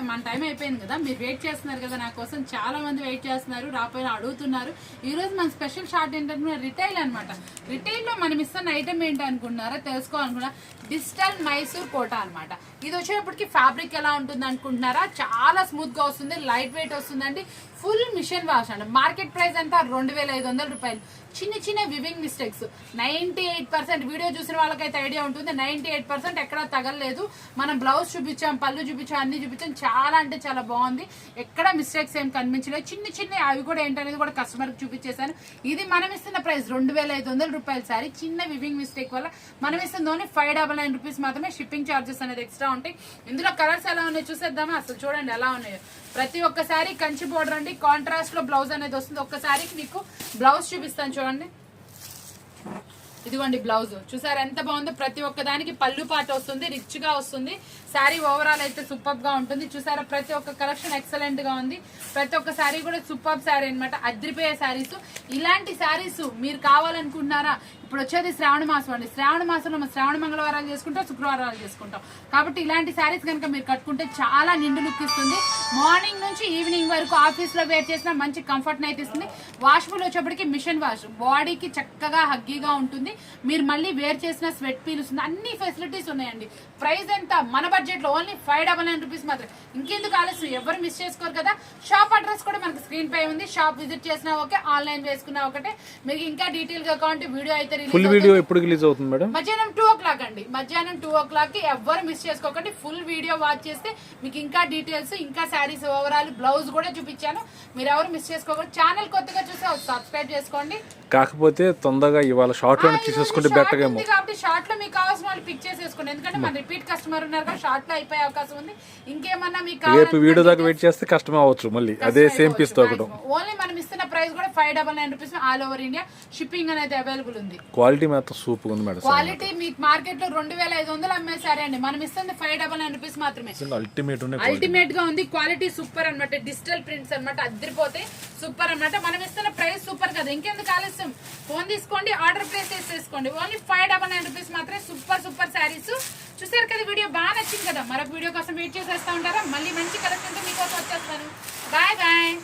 మన టైం అయిపోయింది కదా, మీరు వెయిట్ చేస్తున్నారు కదా నా కోసం, చాలా మంది వెయిట్ చేస్తున్నారు, రాపోయినా అడుగుతున్నారు. ఈ రోజు మన స్పెషల్ షార్ట్ ఏంటంటే రిటైల్ అనమాట. రిటైల్ లో మనం ఇస్తున్న ఐటమ్ ఏంటి అనుకుంటున్నారా, తెలుసుకోవాలనుకున్నా, డిజిటల్ మైసూర్ కోట అనమాట. ఇది వచ్చేటప్పటికి ఫ్యాబ్రిక్ ఎలా ఉంటుంది అనుకుంటున్నారా, చాలా స్మూత్ గా వస్తుంది, లైట్ వెయిట్ వస్తుందండి, ఫుల్ మిషన్ వాష్ అండి. మార్కెట్ ప్రైస్ అంతా 2500 రూపాయలు. చిన్న చిన్న వివింగ్ మిస్టేక్స్ 98%, వీడియో చూసిన వాళ్ళకైతే ఐడియా ఉంటుంది, 98% ఎక్కడా తగలలేదు. మనం బ్లౌజ్ చూపించాం, పళ్ళు చూపించాం, అన్ని చూపించాం, చాలా అంటే చాలా బాగుంది, ఎక్కడ మిస్టేక్స్ ఏం కనిపించలేదు. చిన్న చిన్న అవి కూడా ఏంటనేది కూడా కస్టమర్ కి చూపించేశాను. ఇది మనం ఇస్తున్న ప్రైస్ 2500 రూపాయలు సారీ. చిన్న వివింగ్ మిస్టేక్ వల్ల మనం ఇస్తుంది ఓన్లీ 599 రూపీస్ మాత్రమే. షిప్పింగ్ ఛార్జెస్ అనేది ఎక్స్ట్రా ఉంటాయి. ఇందులో కలర్స్ ఎలా ఉన్నాయో చూసేద్దామా, అసలు చూడండి ఎలా ఉన్నాయో. ప్రతి ఒక్కసారి కంచి బోర్డర్ అండి, కాంట్రాస్ట్ లో బ్లౌజ్ అనేది వస్తుంది. ఒక్కసారికి మీకు బ్లౌజ్ చూపిస్తాను చూడండి. ఇదిగోండి బ్లౌజ్ చూసారు ఎంత బాగుందో. ప్రతి ఒక్క దానికి పళ్ళు పాట వస్తుంది, రిచ్ గా వస్తుంది. శారీ ఓవరాల్ అయితే సూపర్ గా ఉంటుంది. చూసారా, ప్రతి ఒక్క కలెక్షన్ ఎక్సలెంట్ గా ఉంది. ప్రతి ఒక్క శారీ కూడా సూపర్ శారీ అనమాట, అద్రిపోయే శారీస్. ఇలాంటి శారీస్ మీరు కావాలనుకుంటున్నారా, ఇప్పుడు వచ్చేది శ్రావణ మాసం అండి. శ్రావణ మాసంలో మనం శ్రావణ మంగళవారాలు చేసుకుంటాం, శుక్రవారాలు చేసుకుంటాం. కాబట్టి ఇలాంటి శారీస్ కనుక మీరు కట్టుకుంటే చాలా నిండు లుక్ ఇస్తుంది. మార్నింగ్ నుంచి ఈవినింగ్ వరకు ఆఫీస్ లో వేర్ చేసిన మంచి కంఫర్ట్ అయితే ఇస్తుంది. వాష్ఫుల్ వచ్చేప్పటికి మిషన్ వాష్, బాడీకి చక్కగా హగ్గీగా ఉంటుంది. మీరు మళ్ళీ వేర్ చేసిన స్వెట్ పీలుస్తుంది, అన్ని ఫెసిలిటీస్ ఉన్నాయండి. ప్రైస్ ఎంత మన బడ్జెట్ లో ఓన్లీ 599 రూపీస్ మాత్రమే. ఇంకెందుకు ఆలస్యం, ఎవరు మిస్ చేసుకోరు కదా. షాప్ అడ్రస్ కూడా మనకి స్క్రీన్ పై ఉంది. షాప్ విజిట్ చేసినా ఓకే, ఆన్లైన్ వేసుకున్నా ఒకటే. మీకు ఇంకా డీటెయిల్ గా కావాలంటే వీడియో అయితే ఫుల్ వీడియో ఎప్పుడు రిలీజ్ అవుతుంది మేడం? మధ్యాహ్నం 2 o'clock అండి. మధ్యాహ్నం 2 o'clock కి ఎవరు మిస్ చేసుకోకండి. ఫుల్ వీడియో వాచ్ చేస్తే మీకు ఇంకా డీటెయిల్స్, ఇంకా శారీస్ ఓవరాల్ బ్లౌజ్ కూడా చూపించాను. మీరు ఎవరు మిస్ చేసుకోకండి. ఛానల్ కొత్తగా చూస్తే సబ్స్క్రైబ్ చేసుకోండి. కాకపోతే తొందరగా ఇవాళ షార్ట్ లో తీసేసుకుంటే బెటర్ ఏమో. కాబట్టి షార్ట్ లో మీకు కావాల్సిన వాళ్ళు పిక్ చేసేసుకోండి. ఎందుకంటే మన రిపీట్ కస్టమర్ ఉన్నారు కాబట్టి షార్ట్ లో అయిపోయే అవకాశం ఉంది. ఇంకేమన్నా మీకు రేపు వీడియో దాకా వెయిట్ చేస్తే కష్టం అవ్వచ్చు, మళ్ళీ అదే సేమ్ పీస్ తో ఒకటి. ఓన్లీ మనం ఇస్తున్న ప్రైస్ కూడా 599 rupees. All over India shipping అనేది అవైలబుల్ ఉంది. క్వాలిటీ మాత్రం సూపర్ ఉంది మేడం. క్వాలిటీ మీకు మార్కెట్ లో 2500 అమ్మేసారే అండి, మనం ఇస్తుంది 599 రూపీస్ మాత్రమే. అల్టిమేట్ గా ఉంది, క్వాలిటీ సూపర్ అనమాట. డిజిటల్ ప్రింట్స్ అనమాట, అద్దరిపోతే సూపర్ అనమాట. మనం ఇస్తున్న ప్రైస్ సూపర్ కదా, ఇంకెందుకు ఆలస్యం, ఫోన్ తీసుకోండి, ఆర్డర్ ప్లేస్ చేసేసుకోండి. ఓన్లీ 599 రూపీస్ మాత్రమే. సూపర్ సూపర్ శారీస్ చూసారు కదా. వీడియో బాగా నచ్చింది కదా, మరొక వీడియో కోసం వెయిట్ చేసేస్తా ఉంటారా. మళ్ళీ మంచి కలెక్షన్ మీకోసం వచ్చేస్తాను. Bye bye.